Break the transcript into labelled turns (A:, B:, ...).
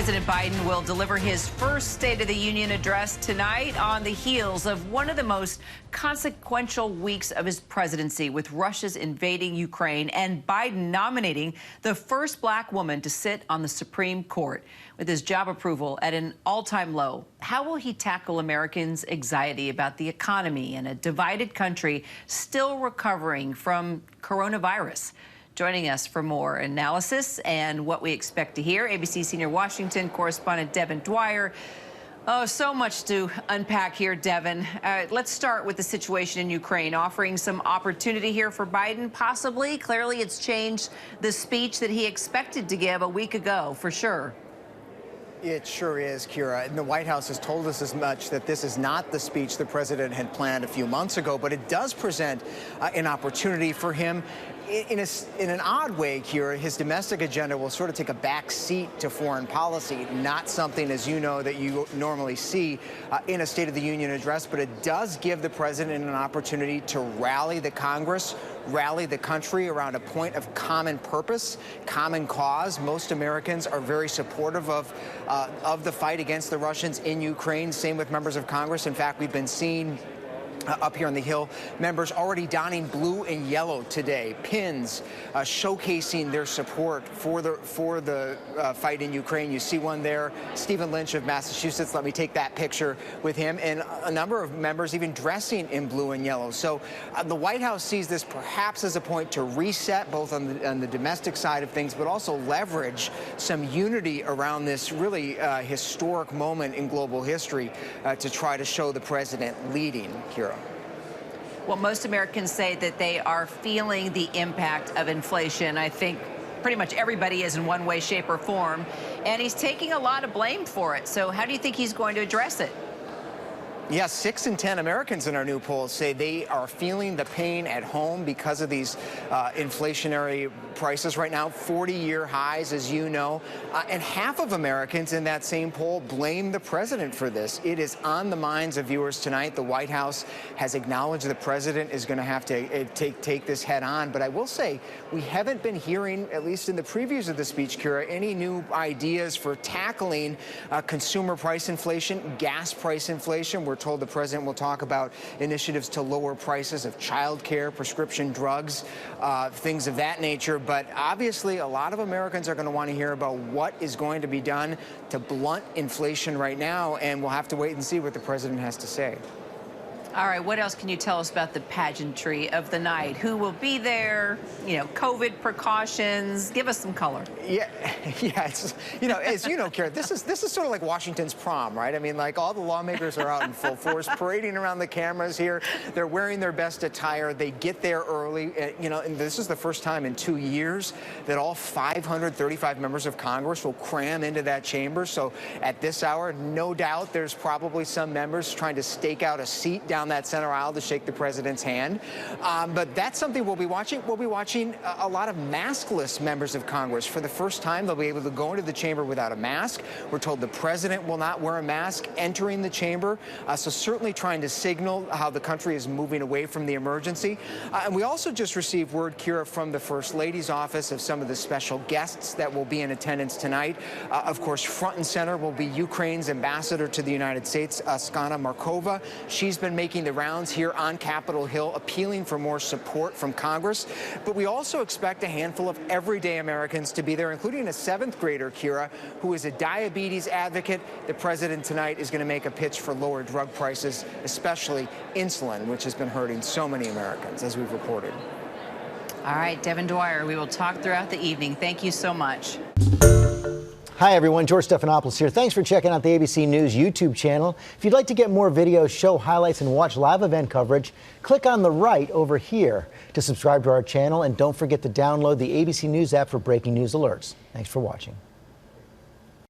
A: President Biden will deliver his first State of the Union address tonight on the heels of one of the most consequential weeks of his presidency, with Russia's invading Ukraine and Biden nominating the first black woman to sit on the Supreme Court. With his job approval at an all-time low, how will he tackle Americans' anxiety about the economy and a divided country still recovering from coronavirus? Joining us for more analysis and what we expect to hear, ABC senior Washington correspondent Devin Dwyer. Oh, so much to unpack here, Devin. Let's start with the situation in Ukraine, offering some opportunity here for Biden, possibly. Clearly, it's changed the speech that he expected to give a week ago, for sure.
B: It sure is, Kira. And the White House has told us as much, that this is not the speech the president had planned a few months ago, but it does present an opportunity for him. In an odd way, Kira, his domestic agenda will sort of take a back seat to foreign policy, not something, as you know, that you normally see in a State of the Union address, but it does give the president an opportunity to rally the Congress, rally the country around a point of common purpose, common cause. Most Americans are very supportive of the fight against the Russians in Ukraine. Same with members of Congress. In fact, we've been seeing up here on the Hill, members already donning blue and yellow today, pins showcasing their support for the fight in Ukraine. You see one there, Stephen Lynch of Massachusetts. Let me take that picture with him, and a number of members even dressing in blue and yellow. So the White House sees this perhaps as a point to reset, both on the domestic side of things, but also leverage some unity around this really historic moment in global history to try to show the president leading. Kira.
A: Well, most Americans say that they are feeling the impact of inflation. I think pretty much everybody is in one way, shape, or form. And he's taking a lot of blame for it. So how do you think he's going to address it?
B: Yes, 6 in 10 Americans in our new polls say they are feeling the pain at home because of these inflationary prices right now, 40-year highs, as you know. And half of Americans in that same poll blame the president for this. It is on the minds of viewers tonight. The White House has acknowledged the president is going to have to take this head on. But I will say, we haven't been hearing, at least in the previews of the speech, Kira, any new ideas for tackling consumer price inflation, gas price inflation. We're told the president will talk about initiatives to lower prices of child care, prescription drugs, things of that nature. But obviously, a lot of Americans are going to want to hear about what is going to be done to blunt inflation right now, and we'll have to wait and see what the president has to say.
A: All right, what else can you tell us about the pageantry of the night? Who will be there? You know, COVID precautions. Give us some color.
B: Yeah, it's, as you know, Kara, this is sort of like Washington's prom, right? I mean, like, all the lawmakers are out in full force, parading around the cameras here. They're wearing their best attire. They get there early, and this is the first time in 2 years that all 535 members of Congress will cram into that chamber. So at this hour, no doubt there's probably some members trying to stake out a seat down that center aisle to shake the president's hand. But that's something we'll be watching. We'll be watching a lot of maskless members of Congress. For the first time, they'll be able to go into the chamber without a mask. We're told the president will not wear a mask entering the chamber. So certainly trying to signal how the country is moving away from the emergency. And we also just received word, Kira, from the First Lady's office of some of the special guests that will be in attendance tonight. Of course, front and center will be Ukraine's ambassador to the United States, Skana Markova. She's been making the rounds here on Capitol Hill, appealing for more support from Congress. But we also expect a handful of everyday Americans to be there, including a 7th grader, Kira, who is a diabetes advocate. The president tonight is going to make a pitch for lower drug prices, especially insulin, which has been hurting so many Americans, as we've reported.
A: All right, Devin Dwyer, we will talk throughout the evening. Thank you so much.
C: Hi, everyone. George Stephanopoulos here. Thanks for checking out the ABC News YouTube channel. If you'd like to get more videos, show highlights, and watch live event coverage, click on the right over here to subscribe to our channel. And don't forget to download the ABC News app for breaking news alerts. Thanks for watching.